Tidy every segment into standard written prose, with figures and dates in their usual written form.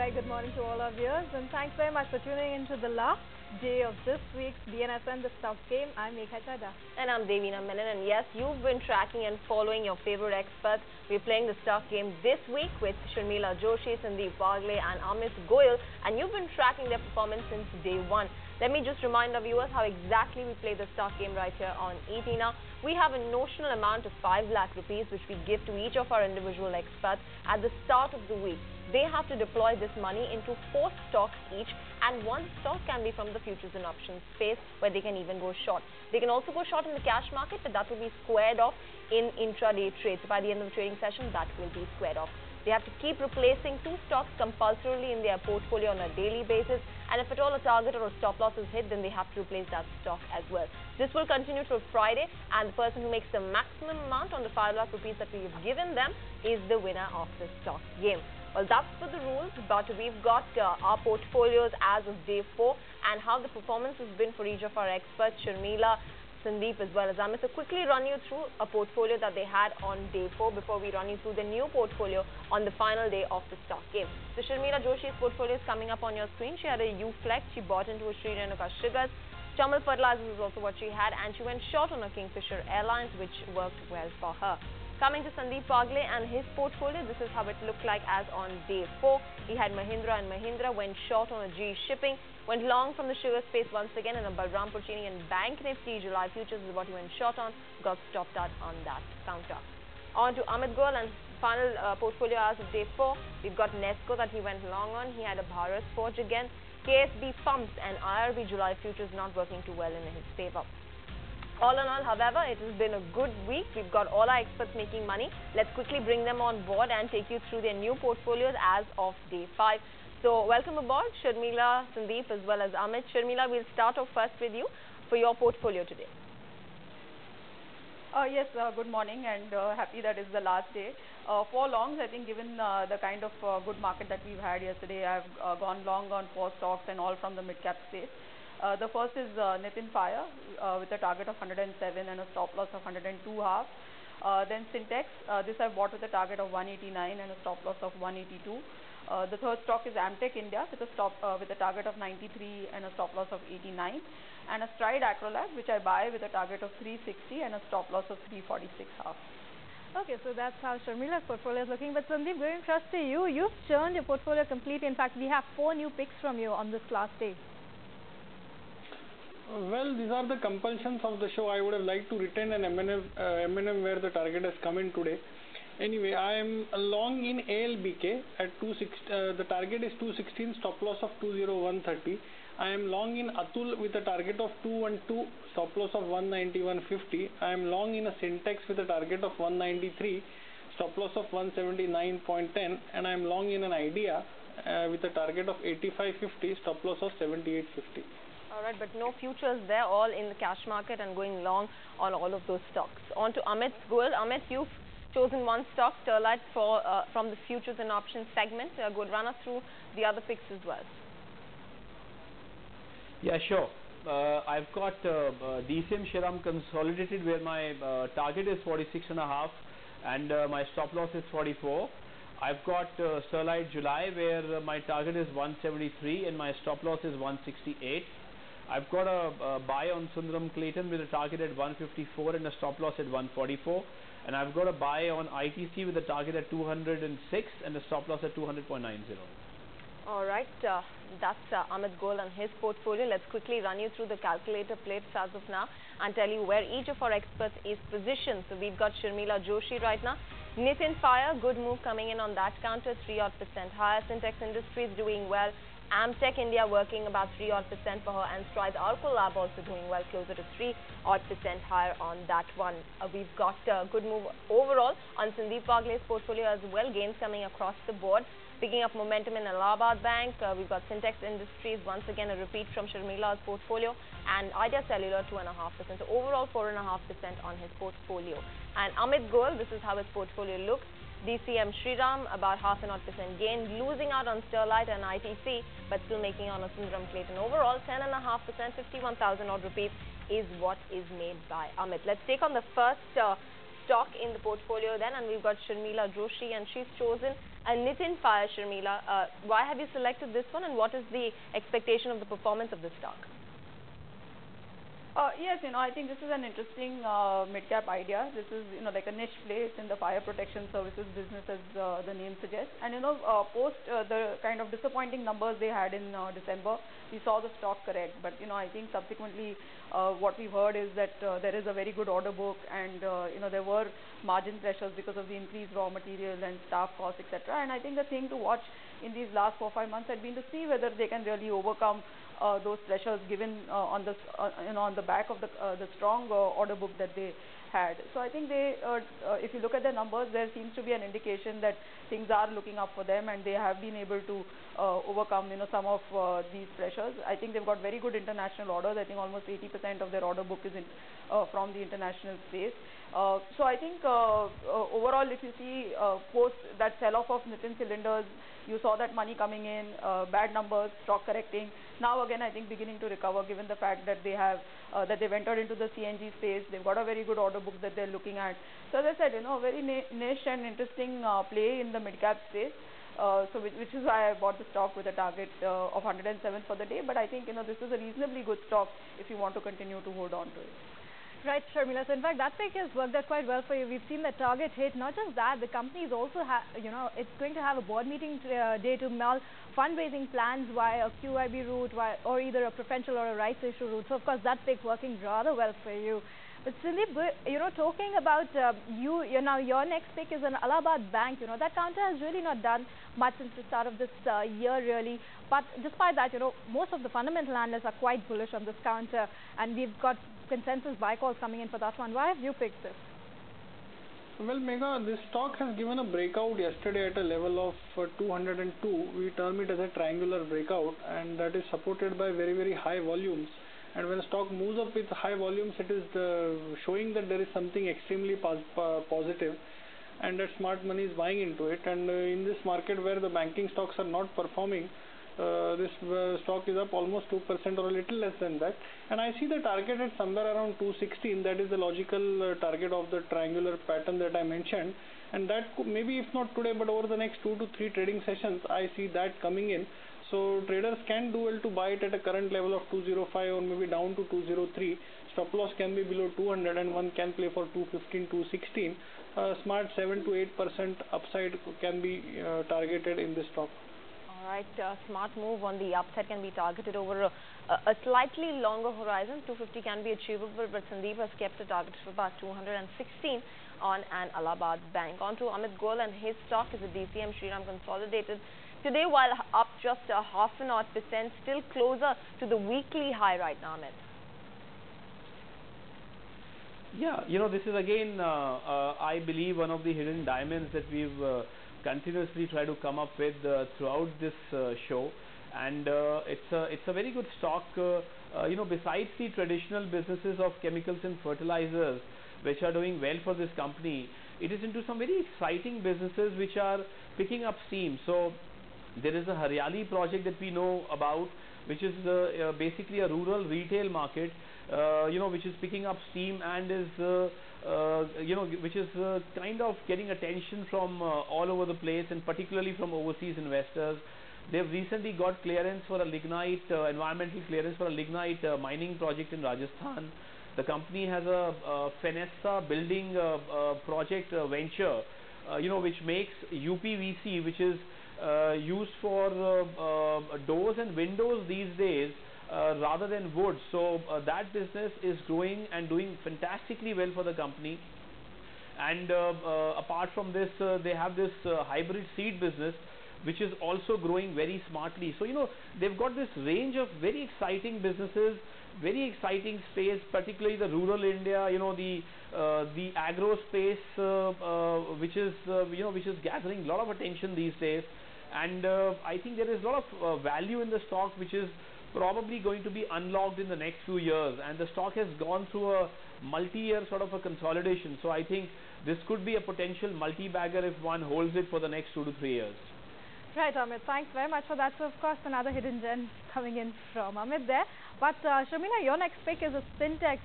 very good morning to all our viewers, and thanks very much for tuning into the last day of this week's BNSN The Stock Game. I'm Megha Chadha. And I'm Devina Menon, and yes, you've been tracking and following your favorite experts. We're playing the stock game this week with Sharmila Joshi, Sandeep Wagle and Amit Goyal, and you've been tracking their performance since day one. Let me just remind our viewers how exactly we play the stock game right here on ET. We have a notional amount of 5 lakh rupees which we give to each of our individual experts at the start of the week. They have to deploy this money into 4 stocks each, and one stock can be from the futures and options space where they can even go short. They can also go short in the cash market, but that will be squared off in intraday trades. So by the end of the trading session, that will be squared off. They have to keep replacing 2 stocks compulsorily in their portfolio on a daily basis, and if at all a target or a stop loss is hit, then they have to replace that stock as well. This will continue till Friday, and the person who makes the maximum amount on the 5 lakh rupees that we have given them is the winner of the stock game. Well, that's for the rules, but we've got our portfolios as of day 4 and how the performance has been for each of our experts, Sharmila, Sandeep as well as Amit. So quickly run you through a portfolio that they had on day 4 before we run you through the new portfolio on the final day of the stock game. So Sharmila Joshi's portfolio is coming up on your screen. She had a U-Flex, she bought into a Sri Renuka Sugars. Chamal Fertilizers is also what she had, and she went short on a Kingfisher Airlines, which worked well for her. Coming to Sandeep Wagle and his portfolio, this is how it looked like as on day 4. He had Mahindra and Mahindra, went short on a GE Shipping, went long from the sugar space once again in a Balrampur Chini and Bank Nifty. July futures is what he went short on, got stopped out on that counter. On to Amit Goyal and final portfolio as of day 4. We've got Nesco that he went long on. He had a Bharat Forge again, KSB Pumps and IRB July futures not working too well in his favor. All in all, however, it has been a good week. We've got all our experts making money. Let's quickly bring them on board and take you through their new portfolios as of day 5. So, welcome aboard, Sharmila, Sandeep as well as Amit. Sharmila, we'll start off first with you for your portfolio today. Yes, good morning, and happy that is the last day. For longs, I think given the kind of good market that we've had yesterday, I've gone long on 4 stocks and all from the mid-cap space. The first is Nitin Fire with a target of 107 and a stop loss of 102.5. Then Syntex, this I bought with a target of 189 and a stop loss of 182. The third stock is Amtech India with a target of 93 and a stop loss of 89. And a Stride Acrolab, which I buy with a target of 360 and a stop loss of 346.5. Okay, so that's how Sharmila's portfolio is looking. But Sandeep, going across to you, you've churned your portfolio completely. In fact, we have 4 new picks from you on this last day. Well, these are the compulsions of the show. I would have liked to retain an M&M where the target has come in today. Anyway, I am long in ALBK at 260. The target is 216, stop loss of 20130. I am long in Atul with a target of 212, stop loss of 191.50. I am long in a Syntex with a target of 193, stop loss of 179.10, and I am long in an Idea with a target of 85.50, stop loss of 78.50. Alright, but no futures there, all in the cash market and going long on all of those stocks. On to Amit Goyal. Amit, you've chosen one stock, Sterlite, from the futures and options segment. Go run us through the other picks as well. Yeah, sure. I've got DCM Shriram Consolidated where my target is 46.5 and my stop loss is 44. I've got Sterlite July where my target is 173 and my stop loss is 168. I've got a buy on Sundaram Clayton with a target at 154 and a stop loss at 144. And I've got a buy on ITC with a target at 206 and a stop loss at 200.90. Alright, that's Amit Goyal and his portfolio. Let's quickly run you through the calculator plates as of now and tell you where each of our experts is positioned. So we've got Sharmila Joshi right now. Nitin Fire, good move coming in on that counter, 3% higher. Syntex Industries doing well. Amtech India working about 3% for her, and Stride Acrolab also doing well, closer to 3% higher on that one. We've got a good move overall on Sandeep Wagle's portfolio as well, gains coming across the board. Picking up momentum in Allahabad Bank, we've got Syntex Industries, once again a repeat from Sharmila's portfolio, and Idea Cellular 2.5%. So overall 4.5% on his portfolio. And Amit Goyal, this is how his portfolio looks. DCM Shriram, about 0.5% gain, losing out on Sterlite and ITC, but still making on a Sundaram Clayton. Overall, 10.5%, 51,000 odd rupees is what is made by Amit. Let's take on the first stock in the portfolio then, and we've got Sharmila Joshi, and she's chosen And Nitin Fire, Sharmila, why have you selected this one, and what is the expectation of the performance of this stock? Yes, I think this is an interesting mid-cap idea. This is, like a niche play. It's in the fire protection services business, as the name suggests. And, post the kind of disappointing numbers they had in December, we saw the stock correct. But, I think subsequently what we've heard is that there is a very good order book, and, there were margin pressures because of the increased raw material and staff costs, etc. And I think the thing to watch in these last 4-5 months had been to see whether they can really overcome those pressures given on the back of the strong order book that they had. So I think they, if you look at the numbers, there seems to be an indication that things are looking up for them, and they have been able to overcome some of these pressures. I think they've got very good international orders. I think almost 80% of their order book is from the international space. So I think overall, if you see post that sell-off of Nitin Cylinders, you saw that money coming in, bad numbers, stock correcting. Now again, I think beginning to recover, given the fact that they have that they've entered into the CNG space. They've got a very good order book that they're looking at. So as I said, a very niche and interesting play in the mid-cap space. So which is why I bought the stock with a target of 107 for the day. But I think this is a reasonably good stock if you want to continue to hold on to it. Right, Sharmila. So in fact, that pick has worked out quite well for you. We've seen the target hit. Not just that, the company is also, it's going to have a board meeting day to mull fundraising plans via a QIB route, or either a preferential or a rights issue route. So of course, that pick working rather well for you. But Sandeep, talking about now your next pick is an Allahabad Bank. That counter has really not done much since the start of this year, really. But despite that, most of the fundamental analysts are quite bullish on this counter, and we've got consensus buy calls coming in for that one. Why have you picked this? Well, Megha, this stock has given a breakout yesterday at a level of 202. We term it as a triangular breakout, and that is supported by very, very high volumes. And when a stock moves up with high volumes, it is showing that there is something extremely positive, and that smart money is buying into it. And in this market where the banking stocks are not performing, this stock is up almost 2% or a little less than that. And I see the target at somewhere around 216. That is the logical target of the triangular pattern that I mentioned. And that could, maybe if not today, but over the next 2 to 3 trading sessions, I see that coming in. So traders can do well to buy it at a current level of 205 or maybe down to 203. Stop loss can be below 200, and one can play for 215, 216. Smart 7 to 8% upside can be targeted in this stock. All right, smart move on the upside can be targeted over a slightly longer horizon. 250 can be achievable, but Sandeep has kept a target of about 216 on an Allahabad Bank. On to Amit Goel, and his stock is a DCM Shriram Consolidated. Today, while up just a 0.5%, still closer to the weekly high right now, Amit. Yeah, this is again, I believe, one of the hidden diamonds that we've continuously tried to come up with throughout this show. And it's a very good stock. Besides the traditional businesses of chemicals and fertilizers, which are doing well for this company, it is into some very exciting businesses which are picking up steam. So there is a Haryali project that we know about, which is basically a rural retail market, which is picking up steam and is, which is kind of getting attention from all over the place, and particularly from overseas investors. They've recently got clearance for a lignite, environmental clearance for a lignite mining project in Rajasthan. The company has a Fenesta building project venture, which makes UPVC, which is used for doors and windows these days rather than wood. So that business is growing and doing fantastically well for the company. And apart from this, they have this hybrid seed business, which is also growing very smartly. So they've got this range of very exciting businesses, very exciting space, particularly the rural India, the agro space, which is gathering a lot of attention these days. And I think there is a lot of value in the stock, which is probably going to be unlocked in the next few years. And the stock has gone through a multi-year sort of a consolidation. So I think this could be a potential multi-bagger if one holds it for the next 2 to 3 years. Right, Amit. Thanks very much for that. So, of course, another hidden gem coming in from Amit there. But, Sharmila, your next pick is a Spintex.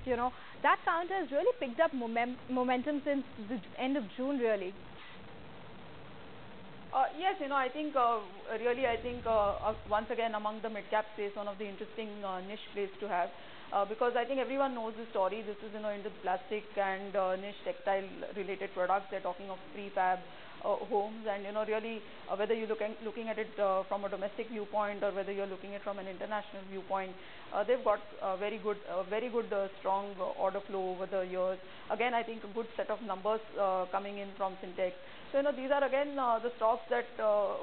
That counter has really picked up momentum since the end of June, really. Yes, I think really, once again among the mid-cap space, one of the interesting niche plays to have, because I think everyone knows the story. This is into the plastic and niche textile-related products. They're talking of prefab homes, and really whether you're looking at it from a domestic viewpoint or whether you're looking at it from an international viewpoint, they've got very good strong order flow over the years. Again, I think a good set of numbers coming in from Syntex. So these are again the stocks that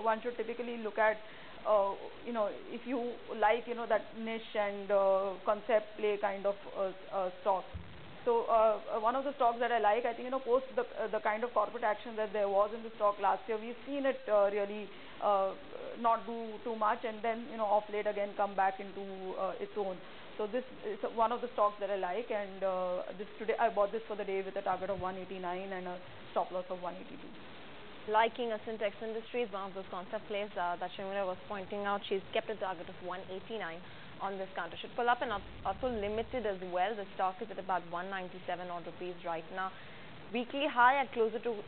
one should typically look at. If you like that niche and concept play kind of stock. So one of the stocks that I like, I think post the kind of corporate action that there was in the stock last year, we've seen it really not do too much, and then off late again come back into its own. So this is one of the stocks that I like, and today I bought this for the day with a target of 189 and a stop loss of 182. Liking a Syntex Industries, one of those concept plays that Sharmila was pointing out. She's kept a target of 189 on this counter. Should pull up and also limited as well. The stock is at about 197 odd rupees right now. Weekly high at closer to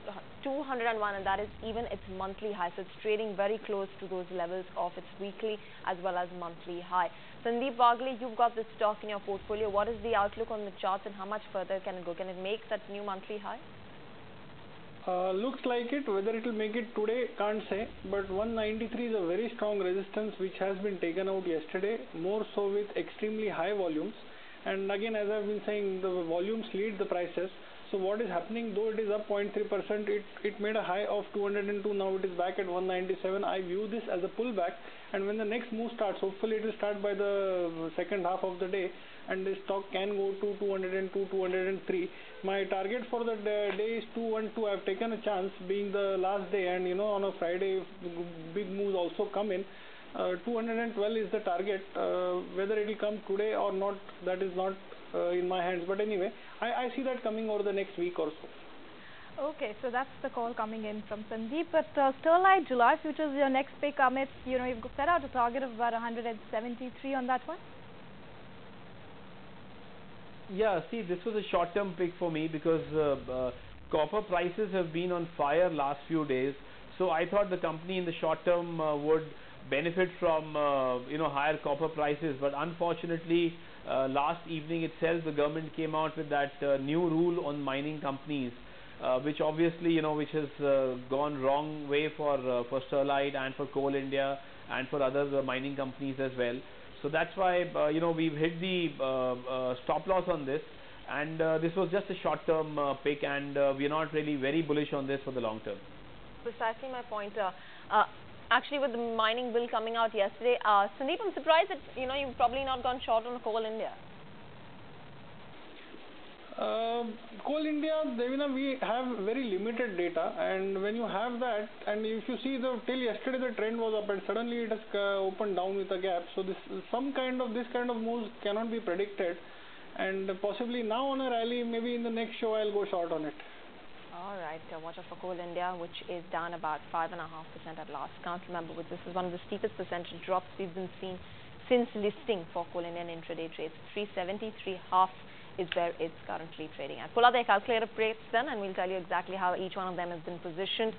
201, and that is even its monthly high. So it's trading very close to those levels of its weekly as well as monthly high. Sandeep Wagle, you've got this stock in your portfolio. What is the outlook on the charts and how much further can it go? Can it make that new monthly high? Looks like it. Whether it will make it today, can't say. But 193 is a very strong resistance which has been taken out yesterday, more so with extremely high volumes. And again, as I've been saying, the volumes lead the prices. So what is happening, though it is up 0.3%, it made a high of 202, now it is back at 197. I view this as a pullback, and when the next move starts, hopefully it will start by the second half of the day, and this stock can go to 202, 203. My target for the day is 212. I've taken a chance being the last day, and on a Friday big moves also come in. 212 is the target. Whether it will come today or not, that is not in my hands, but anyway, I see that coming over the next week or so. Okay, so that's the call coming in from Sandeep. But Sterlite July futures, your next pick, Amit, you've set out a target of about 173 on that one. Yeah, see, this was a short-term pick for me because copper prices have been on fire last few days. So I thought the company in the short term would benefit from higher copper prices, but unfortunately last evening itself the government came out with that new rule on mining companies, which obviously which has gone wrong way for Sterlite and for Coal India and for other mining companies as well. So that's why we've hit the stop loss on this, and this was just a short term pick, and we're not really very bullish on this for the long term. Precisely my point. Actually, with the mining bill coming out yesterday, Sandeep, I'm surprised that you've probably not gone short on Coal India. Coal India, Devina, we have very limited data, and when you have that, and if you see till yesterday the trend was up and suddenly it has opened down with a gap. So this kind of moves cannot be predicted, and possibly now on a rally, maybe in the next show I'll go short on it. All right, watch out for Coal India, which is down about 5.5% at last count. Remember, this is one of the steepest percentage drops we've been seeing since listing for Coal India in intraday trades. 373.5 is where it's currently trading at. Pull out their calculator rates then, and we'll tell you exactly how each one of them has been positioned.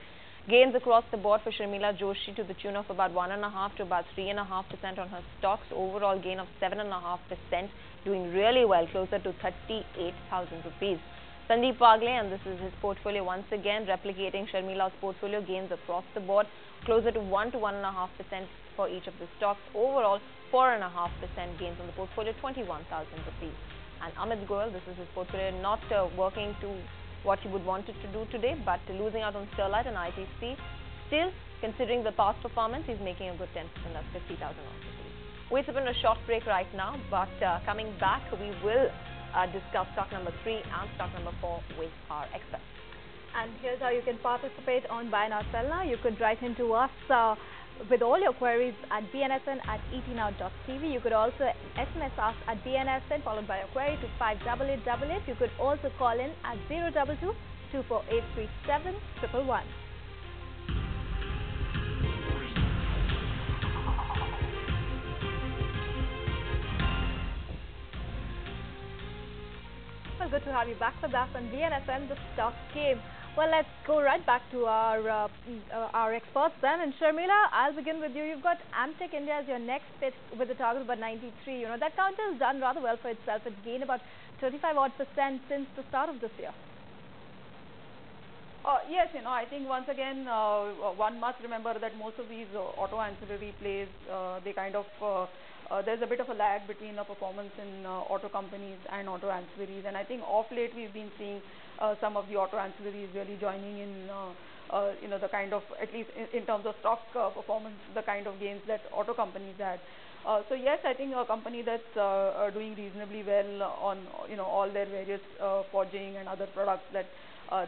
Gains across the board for Sharmila Joshi to the tune of about 1.5 to about 3.5% on her stocks. Overall gain of 7.5%, doing really well, closer to 38,000 rupees. Sandeep Wagle, and this is his portfolio once again, replicating Sharmila's portfolio, gains across the board, closer to 1 to 1.5% for each of the stocks. Overall, 4.5% gains on the portfolio, 21,000 rupees. And Amit Goyal, this is his portfolio, not working to what he would want it to do today, but losing out on Sterlite and ITC. Still, considering the past performance, he's making a good 10%, that's 50,000 rupees. We're in a short break right now, but coming back, we will discuss stock number 3 and stock number 4 with our experts. And here's how you can participate on Buy Now Sell Now. You could write into us with all your queries at bnsn@etnow.tv. You could also SMS us at BNSN followed by your query to 58888. You could also call in at 022 24837 111. Well, good to have you back with us on BNSN, the stock game. Well, let's go right back to our experts then. And Sharmila, I'll begin with you. You've got Amtech India as your next pick with a target of about 93. That counter has done rather well for itself. It's gained about 35% since the start of this year. Yes, I think once again, one must remember that most of these auto ancillary plays, they kind of, there's a bit of a lag between the performance in auto companies and auto ancillaries. And I think off late we've been seeing some of the auto ancillaries really joining in, the kind of, at least in terms of stock performance, the kind of gains that auto companies had. So yes, I think a company that's doing reasonably well on, all their various forging and other products that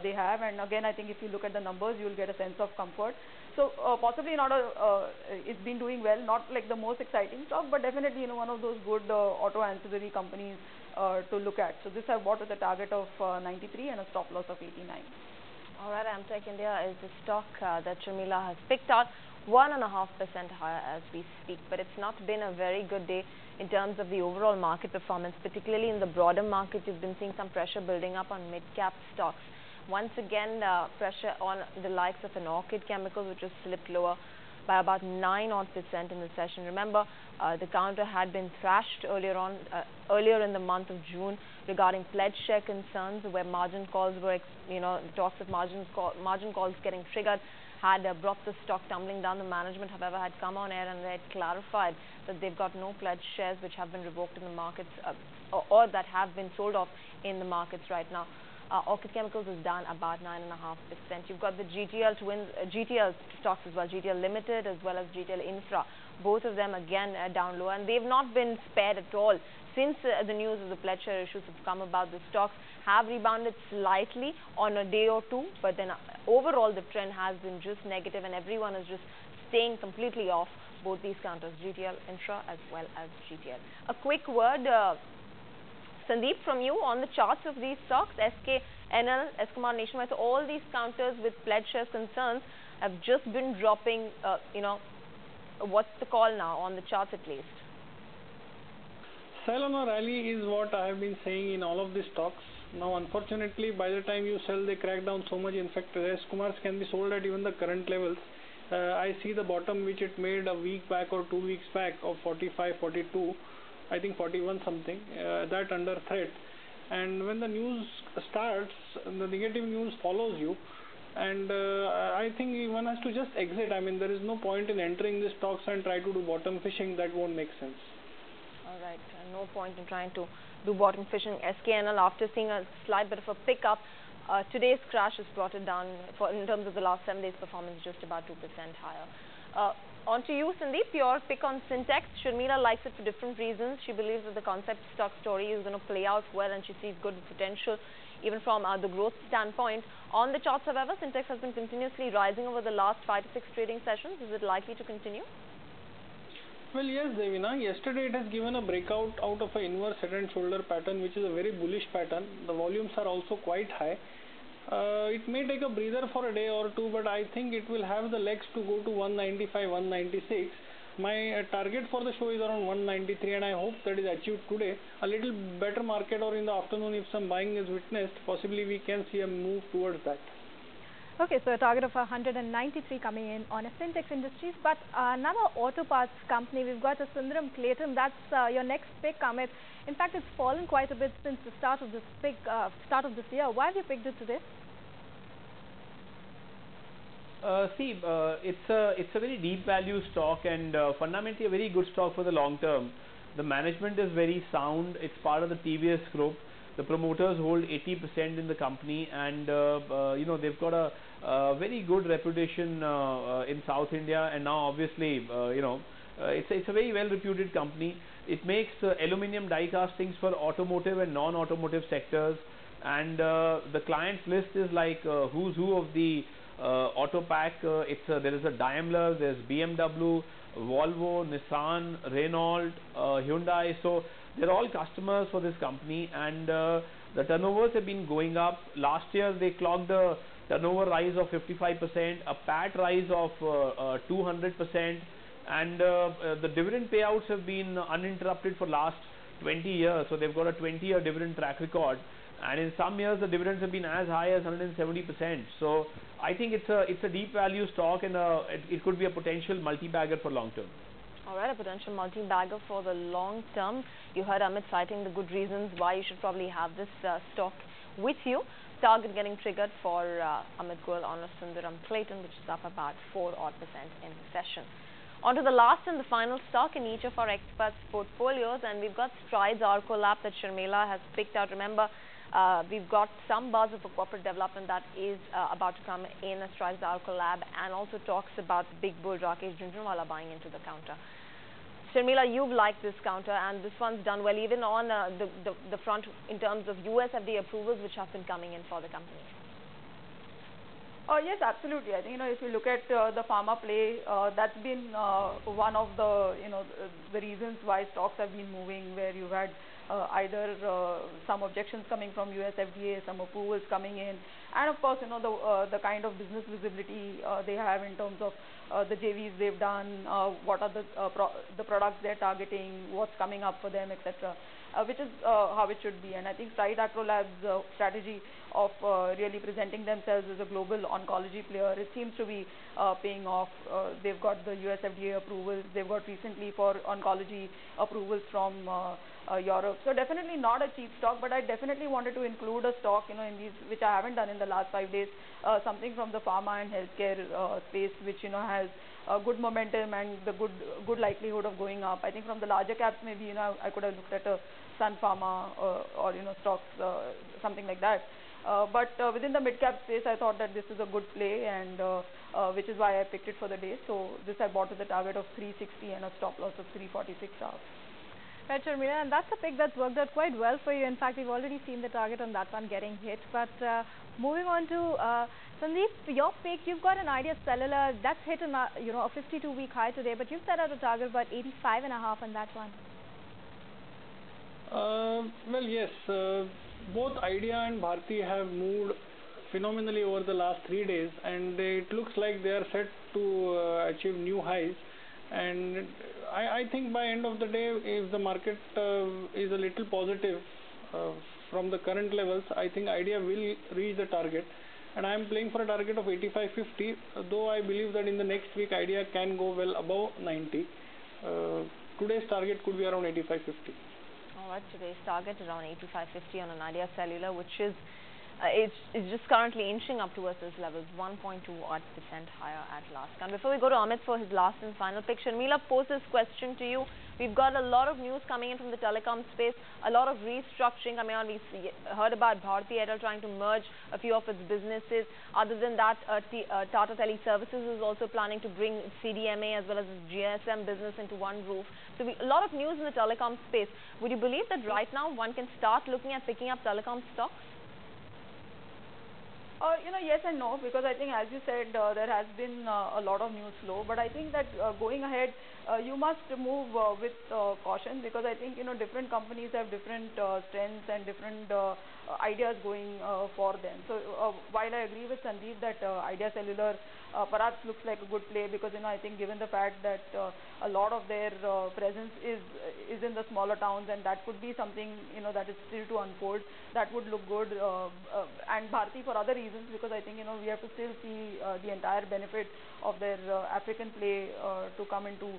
they have. And again, I think if you look at the numbers, you'll get a sense of comfort. So possibly not it's been doing well, not like the most exciting stock, but definitely one of those good auto ancillary companies to look at. So this I've bought with a target of 93 and a stop loss of 89. All right, Amtech India is the stock that Sharmila has picked out, 1.5% higher as we speak. But it's not been a very good day in terms of the overall market performance, particularly in the broader market. You've been seeing some pressure building up on mid-cap stocks. Once again, pressure on the likes of an Orchid Chemicals, which has slipped lower by about 9% in the session. Remember, the counter had been thrashed earlier in the month of June regarding pledge share concerns, where margin calls were, the talks of margin calls getting triggered had brought the stock tumbling down. The management, however, had come on air and they had clarified that they've got no pledge shares which have been revoked in the markets or that have been sold off in the markets right now. Orchid Chemicals is down about 9.5%. You've got the GTL stocks as well, GTL Limited as well as GTL Infra. Both of them again down low, and they've not been spared at all since the news of the pledge share issues have come about. The stocks have rebounded slightly on a day or two, but then overall the trend has been just negative, and everyone is just staying completely off both these counters, GTL Infra as well as GTL. A quick word, Sandeep, from you on the charts of these stocks, SKNL, Escomar Nationwide. So all these counters with pledge share concerns have just been dropping, what's the call now on the charts at least? Sell on a rally is what I have been saying in all of these stocks. Now, unfortunately, by the time you sell, they crack down so much. In fact, Escomars can be sold at even the current levels. I see the bottom which it made a week back or 2 weeks back of 45, 42. I think 41 something, that under threat. And when the news starts, the negative news follows you, and I think one has to just exit. I mean, there is no point in entering the stocks and try to do bottom fishing. That won't make sense. All right, no point in trying to do bottom fishing. SKNL, after seeing a slight bit of a pickup, today's crash has brought it down in terms of the last 7 days performance, just about 2% higher. On to you, Sandeep, your pick on Syntex. Sharmila likes it for different reasons. She believes that the concept stock story is going to play out well, and she sees good potential even from the growth standpoint. On the charts, however, Syntex has been continuously rising over the last 5 to 6 trading sessions. Is it likely to continue? Well, yes, Devina. Yesterday it has given a breakout out of an inverse head and shoulder pattern, which is a very bullish pattern. The volumes are also quite high. It may take a breather for a day or two, but I think it will have the legs to go to 195, 196. My target for the show is around 193, and I hope that is achieved today. A little better market or in the afternoon, if some buying is witnessed, possibly we can see a move towards that. Okay, so a target of 193 coming in on a Syntex Industries. But another auto parts company, we've got a Sundaram Clayton. That's your next pick, Amit. In fact, it's fallen quite a bit since the start of this year. Why have you picked it today? It's a very deep value stock, and fundamentally a very good stock for the long term. The management is very sound. It's part of the TVS group. The promoters hold 80% in the company, and they've got a very good reputation in South India, and now obviously it's a very well reputed company. It makes aluminium die castings for automotive and non-automotive sectors, and the clients list is like who's who of the auto pack. There is a Daimler, there's BMW, Volvo, Nissan, Renault, Hyundai. So they're all customers for this company, and the turnovers have been going up. Last year they clocked a turnover rise of 55%, a PAT rise of 200%, and the dividend payouts have been uninterrupted for last 20 years. So they've got a 20-year dividend track record, and in some years the dividends have been as high as 170%. So I think it's a deep value stock, and it could be a potential multi-bagger for long term. All right, a potential multi-bagger for the long term. You heard Amit citing the good reasons why you should probably have this stock with you. Target getting triggered for Amit Goel on a Sundaram Clayton, which is up about 4% in the session. On to the last and the final stock in each of our experts' portfolios, and we've got Strides Arco Lab that Sharmila has picked out. Remember, we've got some buzz of a corporate development that is about to come in Strides Arco Lab, and also talks about the big bull Rakesh Jhunjhunwala buying into the counter. Sharmila, you've liked this counter, and this one's done well even on the front in terms of US FDA approvals which have been coming in for the company. Yes, absolutely. I think, if you look at the pharma play, that's been one of the, the reasons why stocks have been moving, where you had either some objections coming from US FDA, some approvals coming in, and of course, the kind of business visibility they have in terms of the JVs they've done, what are the products they're targeting, what's coming up for them, etc. Which is how it should be. And I think Strides Arco Labs' strategy of really presenting themselves as a global oncology player, it seems to be paying off. They've got the US FDA approvals. They've got recently for oncology approvals from Europe. So definitely not a cheap stock, but I definitely wanted to include a stock, in these, which I haven't done in the last 5 days, something from the pharma and healthcare space, which, has good momentum and the good likelihood of going up. I think from the larger caps, maybe, I could have looked at a Sun Pharma or stocks, something like that. But within the mid-cap space, I thought that this is a good play, and which is why I picked it for the day. So this I bought with a target of 360 and a stop loss of 346 hours. Right, Sharmila, and that's a pick that's worked out quite well for you. In fact, we've already seen the target on that one getting hit. But moving on to Sandeep, your pick, you've got an Idea Cellular that's hit a 52-week high today, but you've set out a target of about 85.5 on that one. Well, yes, both Idea and Bharti have moved phenomenally over the last 3 days, and it looks like they are set to achieve new highs. And I think by end of the day, if the market is a little positive from the current levels, I think Idea will reach the target. And I am playing for a target of 85.50, though I believe that in the next week Idea can go well above 90. Today's target could be around 85.50. Alright, today's target around 85.50 on an Idea Cellular, which is it's just currently inching up towards those levels, 1.2% higher at last. And before we go to Amit for his last and final pick, Sharmila, pose this question to you. We've got a lot of news coming in from the telecom space, a lot of restructuring coming on. We heard about Bharti Airtel trying to merge a few of its businesses. Other than that, Tata Teleservices is also planning to bring CDMA as well as its GSM business into one roof. So a lot of news in the telecom space. Would you believe that right now one can start looking at picking up telecom stocks? Yes and no, because I think, as you said, there has been a lot of news flow. But I think that going ahead, you must move with caution, because I think, different companies have different strengths and different ideas going for them. So while I agree with Sandeep that Idea Cellular perhaps looks like a good play, because, I think given the fact that a lot of their presence is in the smaller towns, and that could be something, that is still to unfold, that would look good. And Bharti for other reasons, because I think, we have to still see the entire benefit of their African play to come into.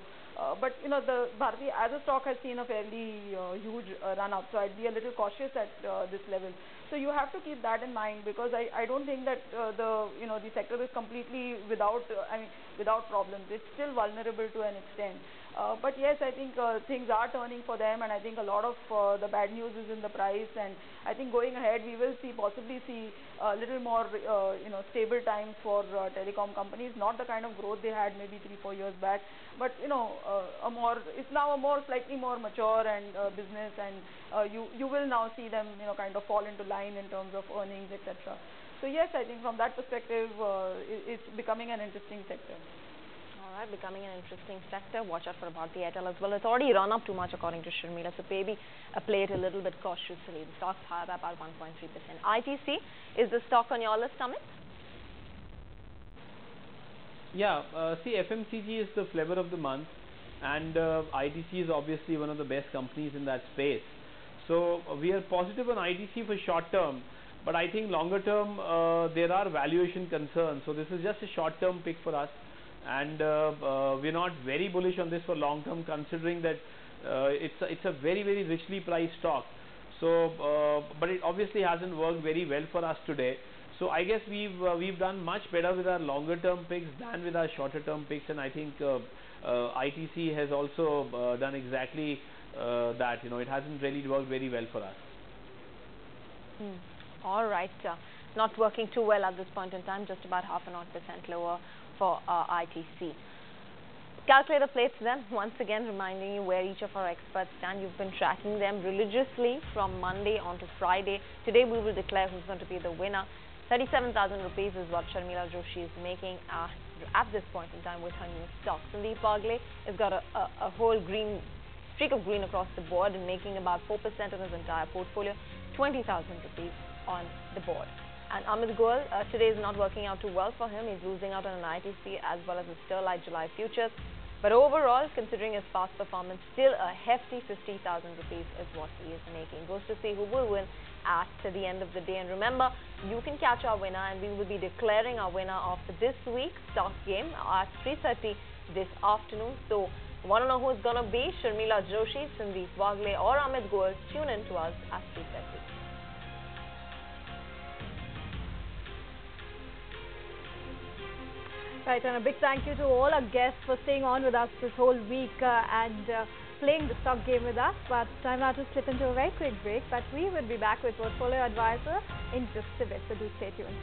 But, the Bharti as a stock has seen a fairly huge run up, so I'd be a little cautious at this level. So you have to keep that in mind, because I don't think that the sector is completely without problems. It's still vulnerable to an extent. But yes, I think things are turning for them, and I think a lot of the bad news is in the price. And I think going ahead, we will possibly see a little more stable times for telecom companies. Not the kind of growth they had maybe 3-4 years back, but it's now a slightly more mature and business, and you will now see them kind of fall into line in terms of earnings, etc. So yes, I think from that perspective, it's becoming an interesting sector. Alright, becoming an interesting sector. Watch out for Bharti Airtel as well. It's already run up too much according to Sharmila, so maybe play it a little bit cautiously. The stock's higher by about 1.3%. ITC is the stock on your list, Amit? Yeah, see, FMCG is the flavor of the month, and ITC is obviously one of the best companies in that space. So we are positive on ITC for short term, but I think longer term there are valuation concerns. So this is just a short term pick for us, and we're not very bullish on this for long term, considering that it's a very richly priced stock. So but it obviously hasn't worked very well for us today. So I guess we've done much better with our longer term picks than with our shorter term picks, and I think ITC has also done exactly that. It hasn't really worked very well for us. All right, not working too well at this point in time, just about 0.5% lower for ITC. Calculator plates then, once again reminding you where each of our experts stand. You've been tracking them religiously from Monday on to Friday. Today we will declare who's going to be the winner. 37,000 rupees is what Sharmila Joshi is making at this point in time with her new stock. Sandeep Wagle has got a whole streak of green across the board and making about 4% of his entire portfolio, 20,000 rupees on the board. And Amit Goel, today is not working out too well for him. He's losing out on an ITC as well as a Sterlite July futures. But overall, considering his past performance, still a hefty 50,000 rupees is what he is making. Goes to see who will win at the end of the day. And remember, you can catch our winner, and we will be declaring our winner of this week's stock game at 3:30 this afternoon. So, want to know who it's going to be? Sharmila Joshi, Sandeep Wagle or Amit Goel? Tune in to us at 3:30. Right, and a big thank you to all our guests for staying on with us this whole week and playing the stock game with us. But time now to slip into a very quick break, but we will be back with Portfolio Advisor in just a bit, so do stay tuned.